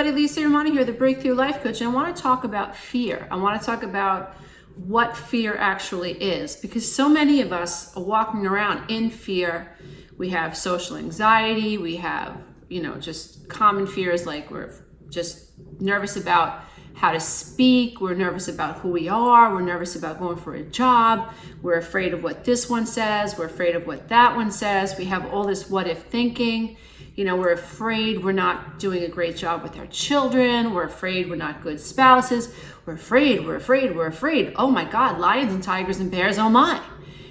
everybody, Lisa Romano here, the Breakthrough Life Coach, and I want to talk about fear. I want to talk about what fear actually is, because so many of us are walking around in fear. We have social anxiety, we have, just common fears like we're just nervous about how to speak, we're nervous about who we are, we're nervous about going for a job, we're afraid of what this one says, we're afraid of what that one says, we have all this what if thinking. We're afraid we're not doing a great job with our children. We're afraid we're not good spouses. We're afraid. Oh my God, lions and tigers and bears, oh my.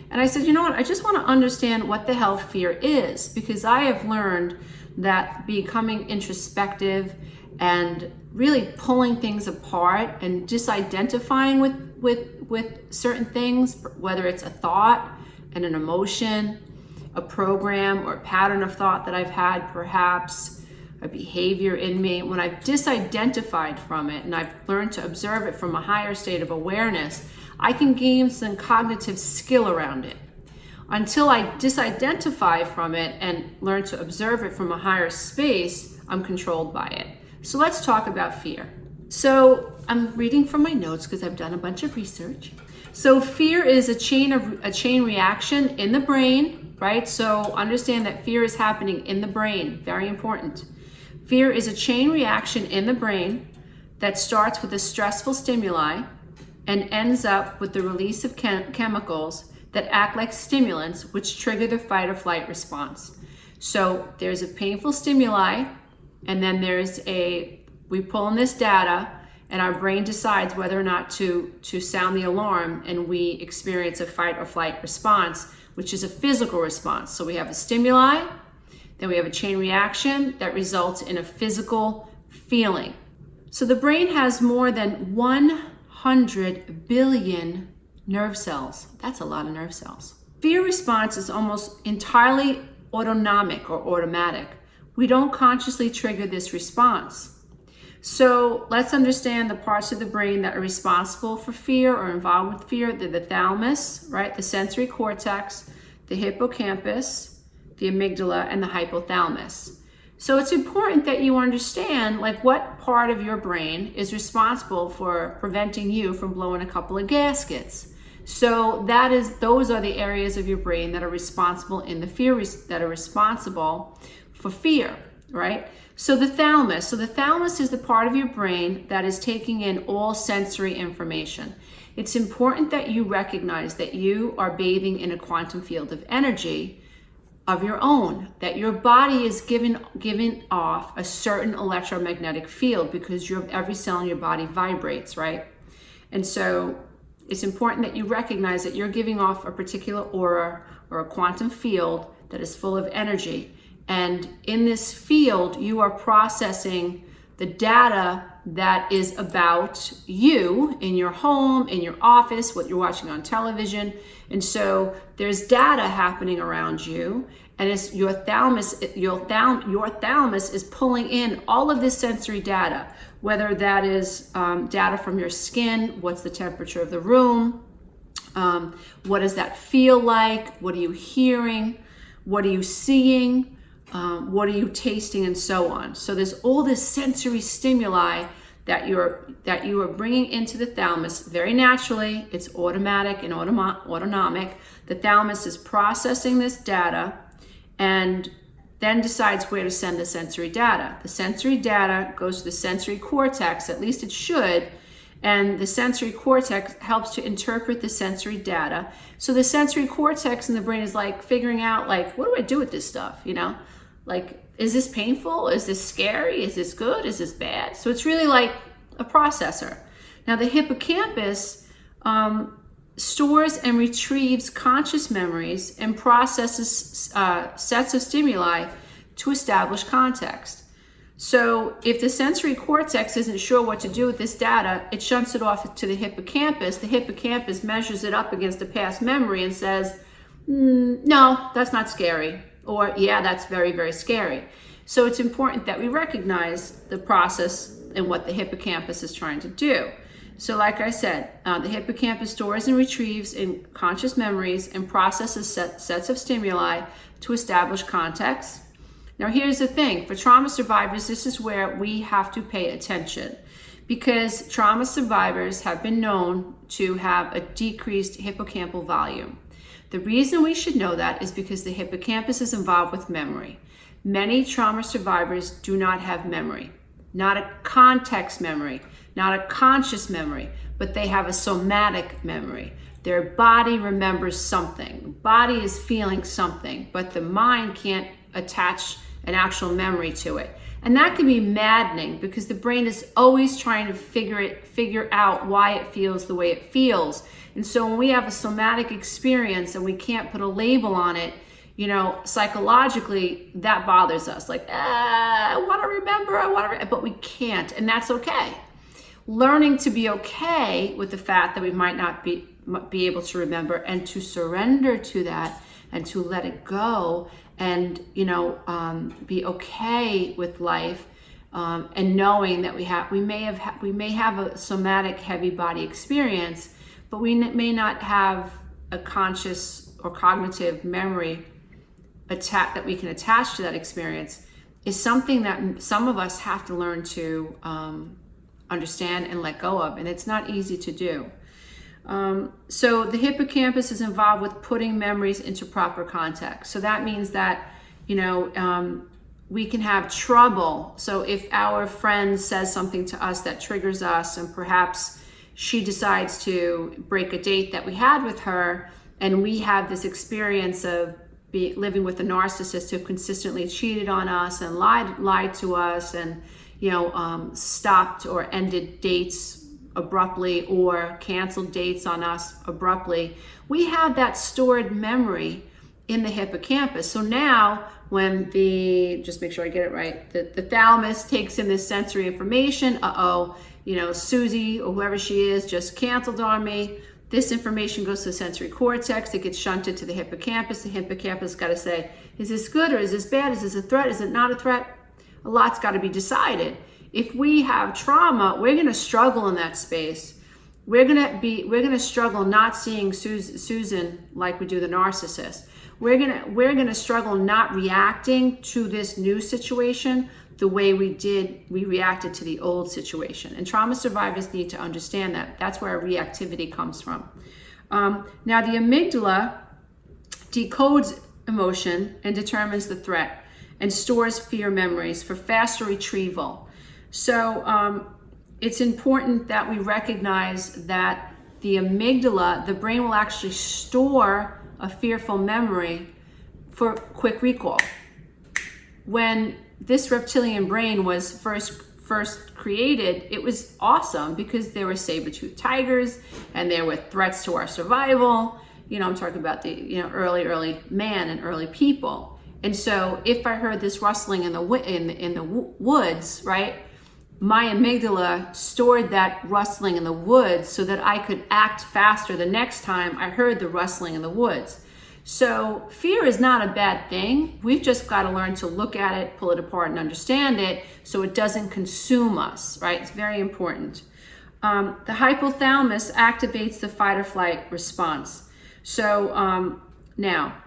And I said, you know what? I just want to understand what the hell fear is, because I have learned that becoming introspective and really pulling things apart and disidentifying with certain things, whether it's a thought and an emotion, a program or a pattern of thought that I've had, perhaps a behavior in me, when I've disidentified from it and I've learned to observe it from a higher state of awareness, I can gain some cognitive skill around it. Until I disidentify from it and learn to observe it from a higher space, I'm controlled by it. So let's talk about fear. So I'm reading from my notes because I've done a bunch of research. So fear is a chain reaction in the brain, right? So understand that fear is happening in the brain, very important. Fear is a chain reaction in the brain that starts with a stressful stimuli and ends up with the release of chemicals that act like stimulants, which trigger the fight or flight response. So there's a painful stimuli, and then we pull in this data, and our brain decides whether or not to sound the alarm, and we experience a fight or flight response, which is a physical response. So we have a stimuli, then we have a chain reaction that results in a physical feeling. So the brain has more than 100 billion nerve cells. That's a lot of nerve cells. Fear response is almost entirely autonomic or automatic. We don't consciously trigger this response. So let's understand the parts of the brain that are responsible for fear or involved with fear. They're the thalamus, right? The sensory cortex, the hippocampus, the amygdala, and the hypothalamus. So it's important that you understand what part of your brain is responsible for preventing you from blowing a couple of gaskets. So those are the areas of your brain that are responsible in the fear, that are responsible for fear, right? So the thalamus is the part of your brain that is taking in all sensory information. It's important that you recognize that you are bathing in a quantum field of energy of your own, that your body is giving off a certain electromagnetic field because every cell in your body vibrates, right? And so it's important that you recognize that you're giving off a particular aura or a quantum field that is full of energy. And in this field, you are processing the data that is about you in your home, in your office, what you're watching on television. And so there's data happening around you, and it's your thalamus is pulling in all of this sensory data, whether that is data from your skin, what's the temperature of the room, what does that feel like, what are you hearing, what are you seeing, what are you tasting, and so on. So there's all this sensory stimuli that you are bringing into the thalamus very naturally. It's automatic and autonomic. The thalamus is processing this data and then decides where to send the sensory data. The sensory data goes to the sensory cortex, at least it should, and the sensory cortex helps to interpret the sensory data. So the sensory cortex in the brain is figuring out what do I do with this stuff, is this painful? Is this scary? Is this good? Is this bad? So it's really like a processor. Now the hippocampus stores and retrieves conscious memories and processes sets of stimuli to establish context. So if the sensory cortex isn't sure what to do with this data, it shunts it off to the hippocampus. The hippocampus measures it up against a past memory and says, no, that's not scary. Or, yeah, that's very, very scary. So it's important that we recognize the process and what the hippocampus is trying to do. So like I said, the hippocampus stores and retrieves in conscious memories and processes sets of stimuli to establish context. Now, here's the thing. For trauma survivors, this is where we have to pay attention, because trauma survivors have been known to have a decreased hippocampal volume. The reason we should know that is because the hippocampus is involved with memory. Many trauma survivors do not have memory, not a context memory, not a conscious memory, but they have a somatic memory. Their body remembers something. Body is feeling something, but the mind can't attach an actual memory to it. And that can be maddening, because the brain is always trying to figure out why it feels the way it feels. And so when we have a somatic experience and we can't put a label on it, psychologically, that bothers us. Like, I want to remember, but we can't, and that's okay. Learning to be okay with the fact that we might not be able to remember, and to surrender to that and to let it go, and be okay with life, and knowing that we may have a somatic heavy body experience, but we may not have a conscious or cognitive memory that we can attach to that experience, is something that some of us have to learn to understand and let go of, and it's not easy to do. So the hippocampus is involved with putting memories into proper context. So that means that, we can have trouble. So if our friend says something to us that triggers us, and perhaps she decides to break a date that we had with her, and we have this experience of living with a narcissist who consistently cheated on us and lied to us, and stopped or ended dates abruptly, or canceled dates on us abruptly. We have that stored memory in the hippocampus. So now when just make sure I get it right, the thalamus takes in this sensory information. Susie or whoever she is just canceled on me. This information goes to the sensory cortex. It gets shunted to the hippocampus. The hippocampus got to say, is this good or is this bad? Is this a threat? Is it not a threat? A lot's got to be decided. If we have trauma, we're going to struggle in that space. We're going to struggle not seeing Susan like we do the narcissist. We're going to struggle not reacting to this new situation the way we reacted to the old situation. And trauma survivors need to understand that. That's where our reactivity comes from. Now, the amygdala decodes emotion and determines the threat, and stores fear memories for faster retrieval. So it's important that we recognize that the amygdala, the brain will actually store a fearful memory for quick recall. When this reptilian brain was first created, it was awesome because there were saber-toothed tigers and there were threats to our survival. I'm talking about the early man and early people. And so if I heard this rustling in the woods, right, my amygdala stored that rustling in the woods so that I could act faster the next time I heard the rustling in the woods. So fear is not a bad thing. We've just got to learn to look at it, pull it apart, and understand it so it doesn't consume us, right? It's very important. The hypothalamus activates the fight or flight response. So now,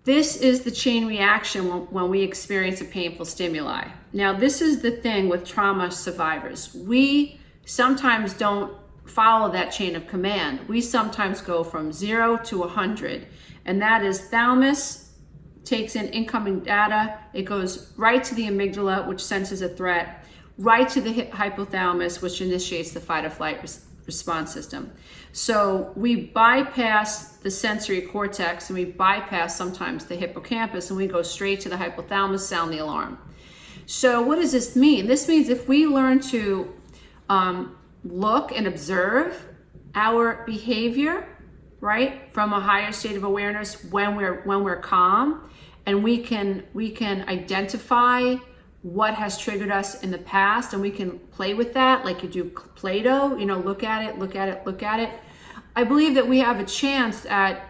this is the chain reaction when we experience a painful stimuli. Now, this is the thing with trauma survivors. We sometimes don't follow that chain of command. We sometimes go from 0 to 100, and that is thalamus takes in incoming data. It goes right to the amygdala, which senses a threat, right to the hypothalamus, which initiates the fight or flight response system. So we bypass the sensory cortex and we bypass sometimes the hippocampus, and we go straight to the hypothalamus, sound the alarm. So what does this mean? This means if we learn to look and observe our behavior, right, from a higher state of awareness when we're calm, and we can identify what has triggered us in the past, and we can play with that like you do Play-Doh, look at it. I believe that we have a chance at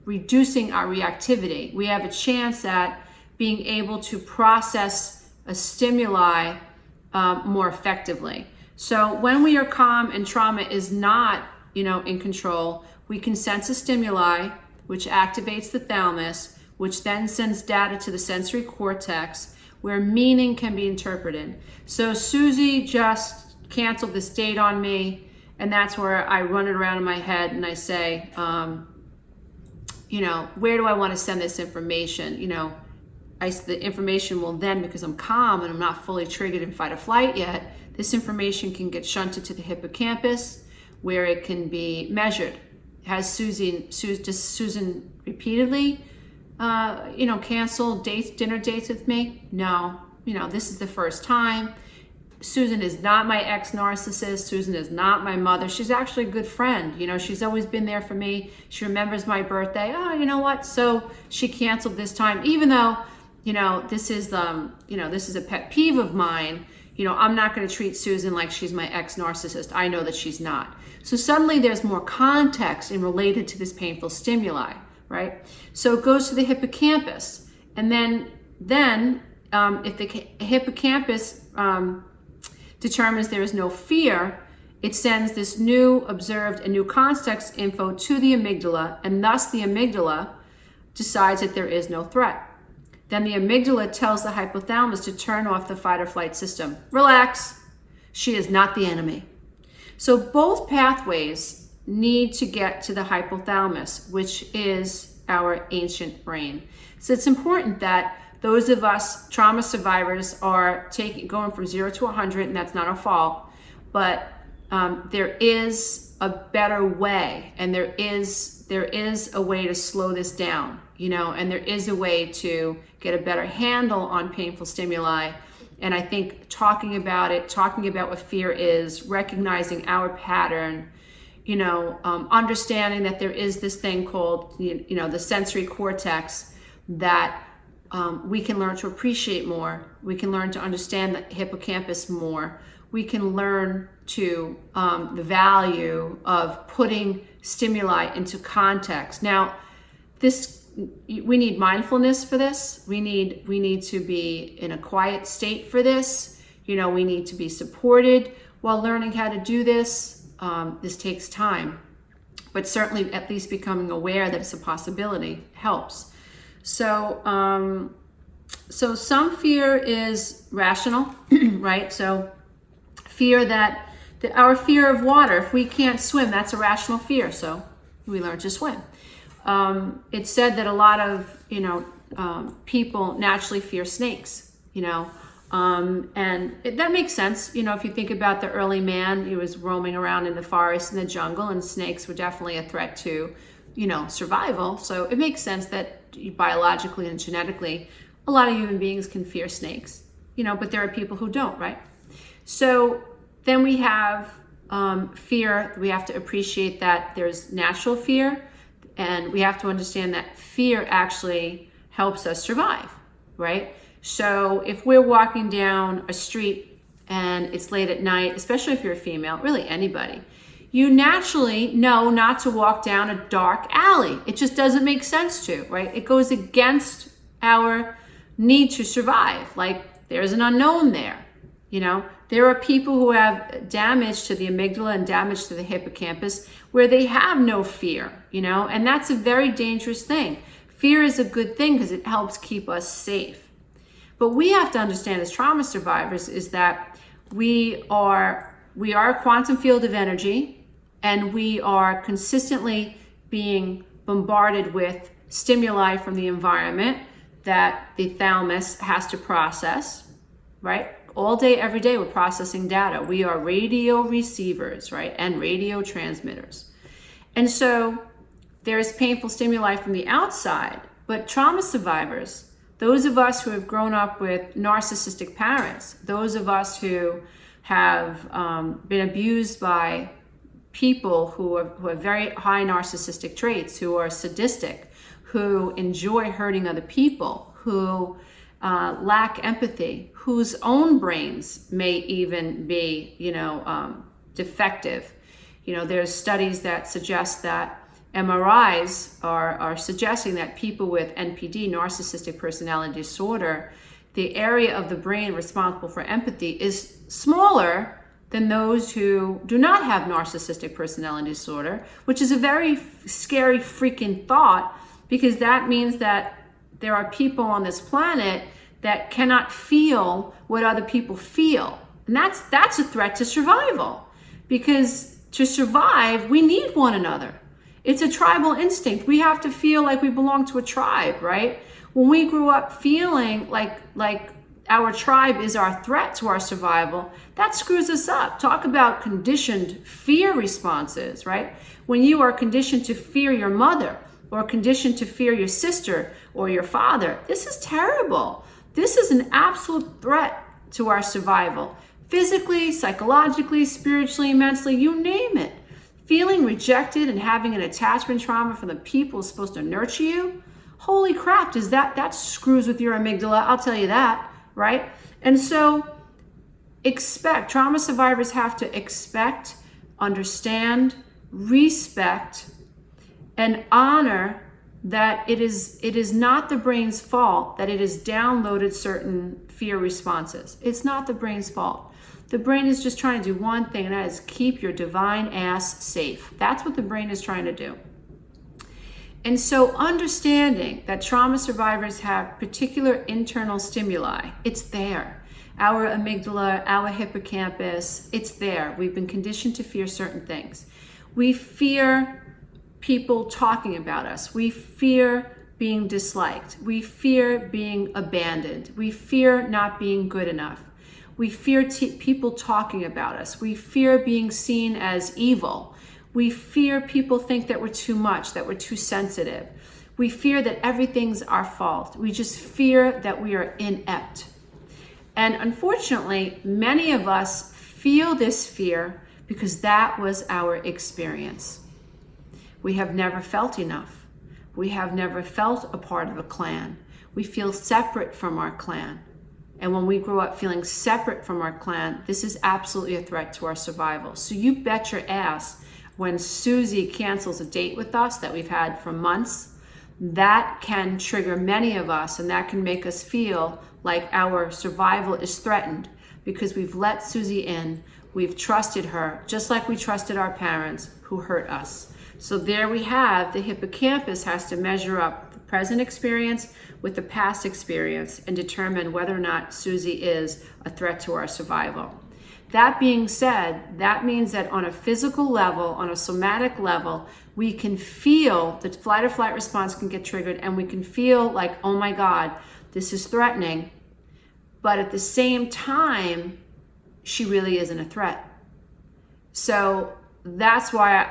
reducing our reactivity. We have a chance at being able to process a stimuli more effectively. So when we are calm and trauma is not, in control, we can sense a stimuli, which activates the thalamus. which then sends data to the sensory cortex where meaning can be interpreted. So Susie just canceled this date on me, and that's where I run it around in my head and I say, where do I want to send this information? The information will then, because I'm calm and I'm not fully triggered in fight or flight yet, this information can get shunted to the hippocampus where it can be measured. Has Susan repeatedly, canceled dinner dates with me? No, this is the first time. Susan is not my ex-narcissist. Susan is not my mother. She's actually a good friend. She's always been there for me. She remembers my birthday. Oh, you know what? So she canceled this time, even though, this is a pet peeve of mine. I'm not going to treat Susan like she's my ex-narcissist. I know that she's not. So suddenly there's more context in related to this painful stimuli, right? So it goes to the hippocampus. And then if the hippocampus determines there is no fear, it sends this new observed and new context info to the amygdala, and thus the amygdala decides that there is no threat. Then the amygdala tells the hypothalamus to turn off the fight or flight system. Relax, she is not the enemy. So both pathways need to get to the hypothalamus, which is our ancient brain. So it's important that those of us trauma survivors are going from 0 to 100, and that's not our fault, but there is a better way, and there is a way to slow this down, and there is a way to get a better handle on painful stimuli. And I think talking about what fear is, recognizing our pattern, understanding that there is this thing called, the sensory cortex that we can learn to appreciate more. We can learn to understand the hippocampus more. We can learn to the value of putting stimuli into context. Now, we need mindfulness for this. We need to be in a quiet state for this. We need to be supported while learning how to do this. This takes time, but certainly at least becoming aware that it's a possibility helps. So some fear is rational, right? So our fear of water, if we can't swim, that's a rational fear. So we learn to swim. It's said that a lot of, people naturally fear snakes, and that makes sense. If you think about the early man, he was roaming around in the forest and the jungle, and snakes were definitely a threat to, survival. So it makes sense that biologically and genetically, a lot of human beings can fear snakes, but there are people who don't, right? So then we have fear. We have to appreciate that there's natural fear, and we have to understand that fear actually helps us survive, right? So if we're walking down a street and it's late at night, especially if you're a female, really anybody, you naturally know not to walk down a dark alley. It just doesn't make sense to, right? It goes against our need to survive. Like, there's an unknown there, There are people who have damage to the amygdala and damage to the hippocampus where they have no fear, and that's a very dangerous thing. Fear is a good thing because it helps keep us safe. But we have to understand as trauma survivors is that we are a quantum field of energy, and we are consistently being bombarded with stimuli from the environment that the thalamus has to process, right? All day, every day, we're processing data. We are radio receivers, right? And radio transmitters. And so there's painful stimuli from the outside, but trauma survivors, those of us who have grown up with narcissistic parents, those of us who have been abused by people who have very high narcissistic traits, who are sadistic, who enjoy hurting other people, who lack empathy, whose own brains may even be, defective. There's studies that suggest that MRIs are suggesting that people with NPD, narcissistic personality disorder, the area of the brain responsible for empathy is smaller than those who do not have narcissistic personality disorder, which is a very scary freaking thought, because that means that there are people on this planet that cannot feel what other people feel. And that's a threat to survival, because to survive, we need one another. It's a tribal instinct. We have to feel like we belong to a tribe, right? When we grew up feeling like our tribe is our threat to our survival, that screws us up. Talk about conditioned fear responses, right? When you are conditioned to fear your mother, or conditioned to fear your sister or your father, this is terrible. This is an absolute threat to our survival. Physically, psychologically, spiritually, mentally, you name it. Feeling rejected and having an attachment trauma from the people who's supposed to nurture you, holy crap, that screws with your amygdala, I'll tell you that, right? And so trauma survivors have to expect, understand, respect, and honor that it is not the brain's fault that it has downloaded certain fear responses. It's not the brain's fault. The brain is just trying to do one thing, and that is keep your divine ass safe. That's what the brain is trying to do. And so understanding that trauma survivors have particular internal stimuli, it's there. Our amygdala, our hippocampus, it's there. We've been conditioned to fear certain things. We fear people talking about us. We fear being disliked. We fear being abandoned. We fear not being good enough. We fear people talking about us. We fear being seen as evil. We fear people think that we're too much, that we're too sensitive. We fear that everything's our fault. We just fear that we are inept. And unfortunately, many of us feel this fear because that was our experience. We have never felt enough. We have never felt a part of a clan. We feel separate from our clan. And when we grow up feeling separate from our clan, this is absolutely a threat to our survival. So you bet your ass when Susie cancels a date with us that we've had for months, that can trigger many of us, and that can make us feel like our survival is threatened because we've let Susie in, we've trusted her, just like we trusted our parents who hurt us. So there we have, the hippocampus has to measure up the present experience with the past experience and determine whether or not Susie is a threat to our survival. That being said, that means that on a physical level, on a somatic level, we can feel the fight or flight response can get triggered, and we can feel like, oh my God, this is threatening. But at the same time, she really isn't a threat. So that's why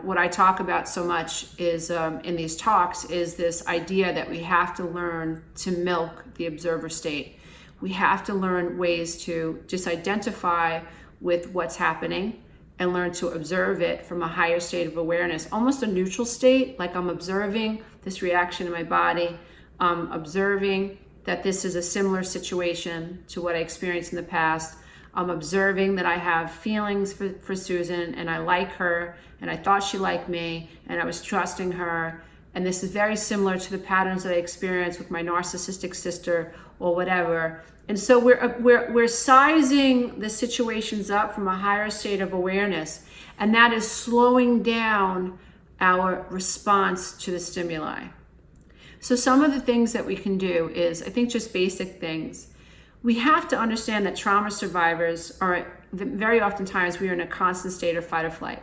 what I talk about so much is in these talks is this idea that we have to learn to milk the observer state. We have to learn ways to just identify with what's happening and learn to observe it from a higher state of awareness, almost a neutral state, like I'm observing this reaction in my body, observing that this is a similar situation to what I experienced in the past. I'm observing that I have feelings for Susan, and I like her, and I thought she liked me, and I was trusting her. And this is very similar to the patterns that I experienced with my narcissistic sister or whatever. And so we're sizing the situations up from a higher state of awareness, and that is slowing down our response to the stimuli. So some of the things that we can do is, I think, just basic things. We have to understand that trauma survivors are very oftentimes we are in a constant state of fight or flight.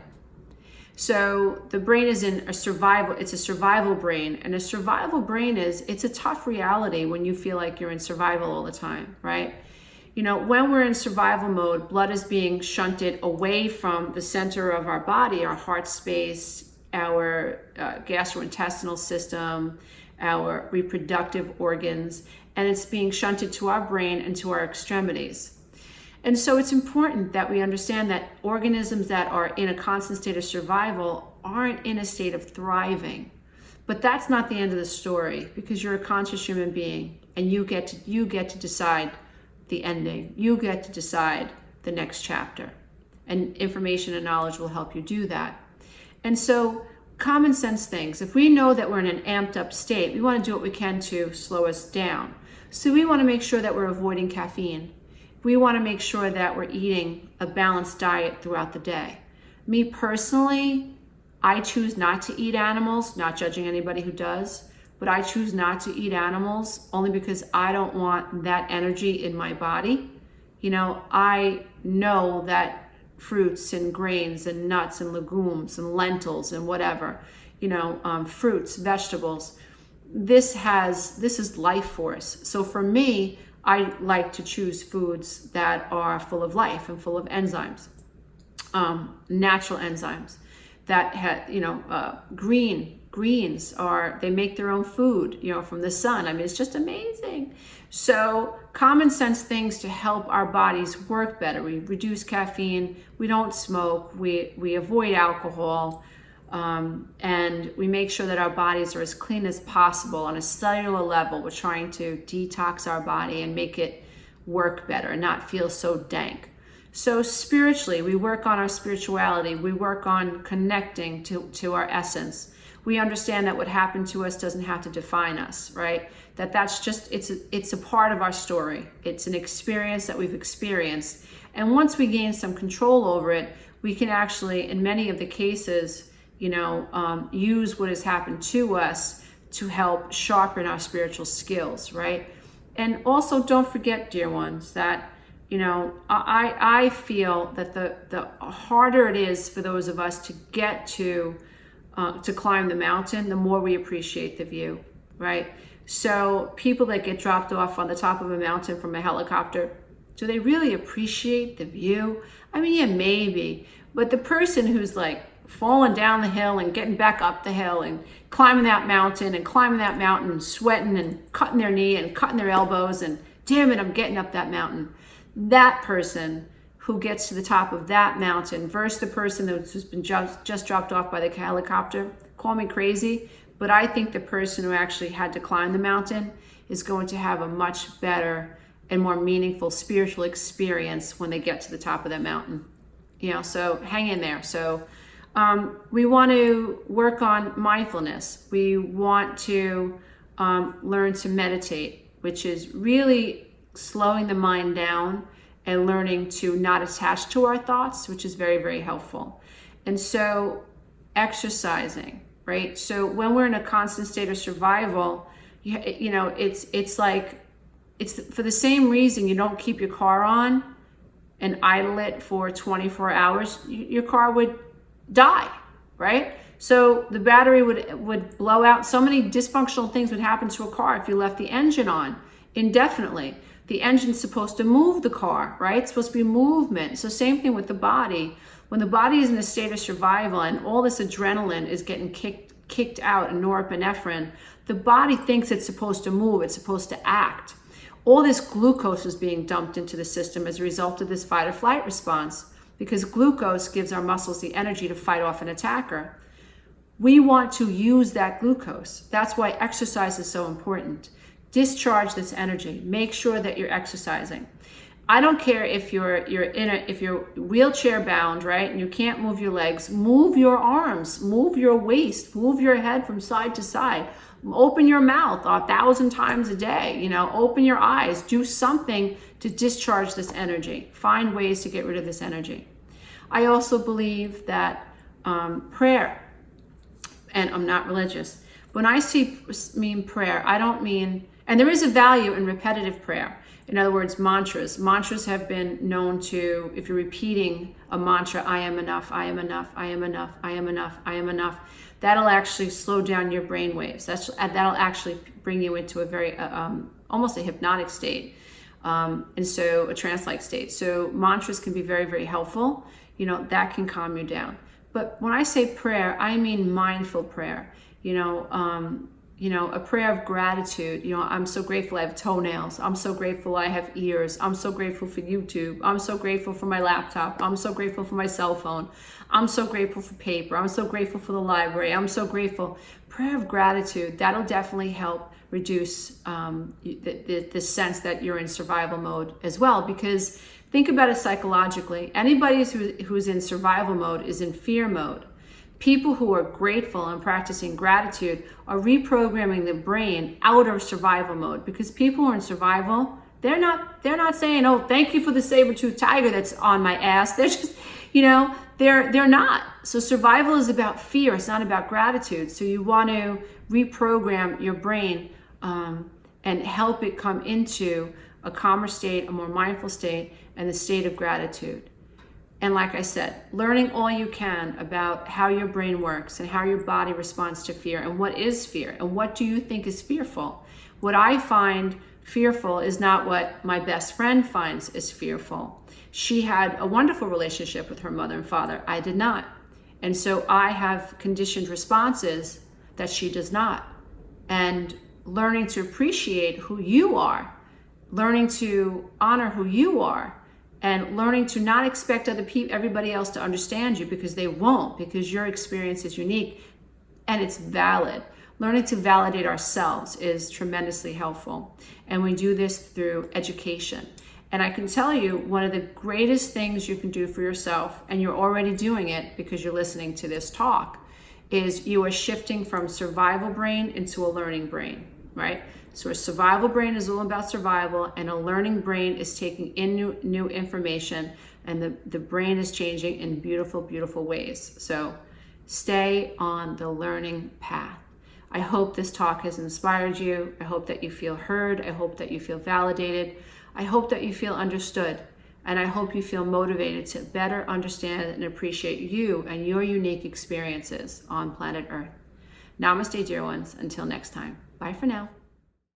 So the brain is in a survival, it's a survival brain, and a survival brain it's a tough reality when you feel like you're in survival all the time, right? When we're in survival mode, blood is being shunted away from the center of our body, our heart space, our gastrointestinal system, our reproductive organs, and it's being shunted to our brain and to our extremities. And so it's important that we understand that organisms that are in a constant state of survival aren't in a state of thriving. But that's not the end of the story, because you're a conscious human being, and you get to decide the ending. You get to decide the next chapter. And information and knowledge will help you do that. And so common sense things. If we know that we're in an amped up state, we want to do what we can to slow us down. So we want to make sure that we're avoiding caffeine. We want to make sure that we're eating a balanced diet throughout the day. Me personally, I choose not to eat animals, not judging anybody who does, but I choose not to eat animals only because I don't want that energy in my body. You know, I know that fruits and grains and nuts and legumes and lentils and whatever, you know, fruits, vegetables, this is life force. So for me, I like to choose foods that are full of life and full of enzymes, natural enzymes that have, you know, greens they make their own food, you know, from the sun. I mean, it's just amazing. So common sense things to help our bodies work better. We reduce caffeine, we don't smoke, we avoid alcohol, and we make sure that our bodies are as clean as possible on a cellular level. We're trying to detox our body and make it work better and not feel so dank. So spiritually, we work on our spirituality. We work on connecting to our essence. We understand that what happened to us doesn't have to define us, right? That's just, it's a part of our story. It's an experience that we've experienced. And once we gain some control over it, we can actually, in many of the cases, you know, use what has happened to us to help sharpen our spiritual skills, right? And also don't forget, dear ones, that, you know, I feel that the harder it is for those of us to get to climb the mountain, the more we appreciate the view, right? So people that get dropped off on the top of a mountain from a helicopter, do they really appreciate the view? I mean, yeah, maybe. But the person who's like falling down the hill and getting back up the hill and climbing that mountain and sweating and cutting their knee and cutting their elbows and damn it, I'm getting up that mountain. That person who gets to the top of that mountain versus the person who's been just dropped off by the helicopter, call me crazy, but I think the person who actually had to climb the mountain is going to have a much better and more meaningful spiritual experience when they get to the top of that mountain. You know, so hang in there. So we want to work on mindfulness. We want to learn to meditate, which is really slowing the mind down and learning to not attach to our thoughts, which is very, very helpful. And so exercising, right? So when we're in a constant state of survival, you know, it's like, it's for the same reason you don't keep your car on and idle it for 24 hours, your car would die, right? So the battery would blow out. So many dysfunctional things would happen to a car if you left the engine on indefinitely. The engine's supposed to move the car, right? It's supposed to be movement. So same thing with the body. When the body is in a state of survival and all this adrenaline is getting kicked out and norepinephrine, the body thinks it's supposed to move, it's supposed to act. All this glucose is being dumped into the system as a result of this fight or flight response, because glucose gives our muscles the energy to fight off an attacker. We want to use that glucose. That's why exercise is so important. Discharge this energy. Make sure that you're exercising. I don't care if you're wheelchair bound, right? And you can't move your legs. Move your arms, move your waist, move your head from side to side. Open your mouth 1,000 times a day, you know, open your eyes, do something to discharge this energy. Find ways to get rid of this energy. I also believe that prayer, and I'm not religious. When I mean prayer, I don't mean, and there is a value in repetitive prayer. In other words, mantras. Mantras have been known to, if you're repeating a mantra, I am enough, I am enough, I am enough, I am enough, I am enough, that'll actually slow down your brain waves. That'll actually bring you into a very, almost a hypnotic state. And so a trance-like state. So mantras can be very, very helpful. You know, that can calm you down. But when I say prayer, I mean mindful prayer. You know, a prayer of gratitude. You know, I'm so grateful I have toenails. I'm so grateful I have ears. I'm so grateful for YouTube. I'm so grateful for my laptop. I'm so grateful for my cell phone. I'm so grateful for paper. I'm so grateful for the library. I'm so grateful. Prayer of gratitude, that'll definitely help reduce the sense that you're in survival mode as well. Because think about it psychologically. Anybody who's in survival mode is in fear mode. People who are grateful and practicing gratitude are reprogramming the brain out of survival mode, because people who are in survival, they're not saying, oh, thank you for the saber-toothed tiger that's on my ass. They're just, they're not. So survival is about fear. It's not about gratitude. So you want to reprogram your brain and help it come into a calmer state, a more mindful state, and the state of gratitude. And like I said, learning all you can about how your brain works and how your body responds to fear and what is fear and what do you think is fearful. What I find fearful is not what my best friend finds is fearful. She had a wonderful relationship with her mother and father. I did not. And so I have conditioned responses that she does not. And learning to appreciate who you are, learning to honor who you are, and learning to not expect everybody else to understand you, because they won't, because your experience is unique and it's valid. Learning to validate ourselves is tremendously helpful. And we do this through education. And I can tell you, one of the greatest things you can do for yourself, and you're already doing it because you're listening to this talk, is you are shifting from survival brain into a learning brain, right? So a survival brain is all about survival, and a learning brain is taking in new information, and the brain is changing in beautiful, beautiful ways. So stay on the learning path. I hope this talk has inspired you. I hope that you feel heard. I hope that you feel validated. I hope that you feel understood. And I hope you feel motivated to better understand and appreciate you and your unique experiences on planet Earth. Namaste, dear ones. Until next time. Bye for now.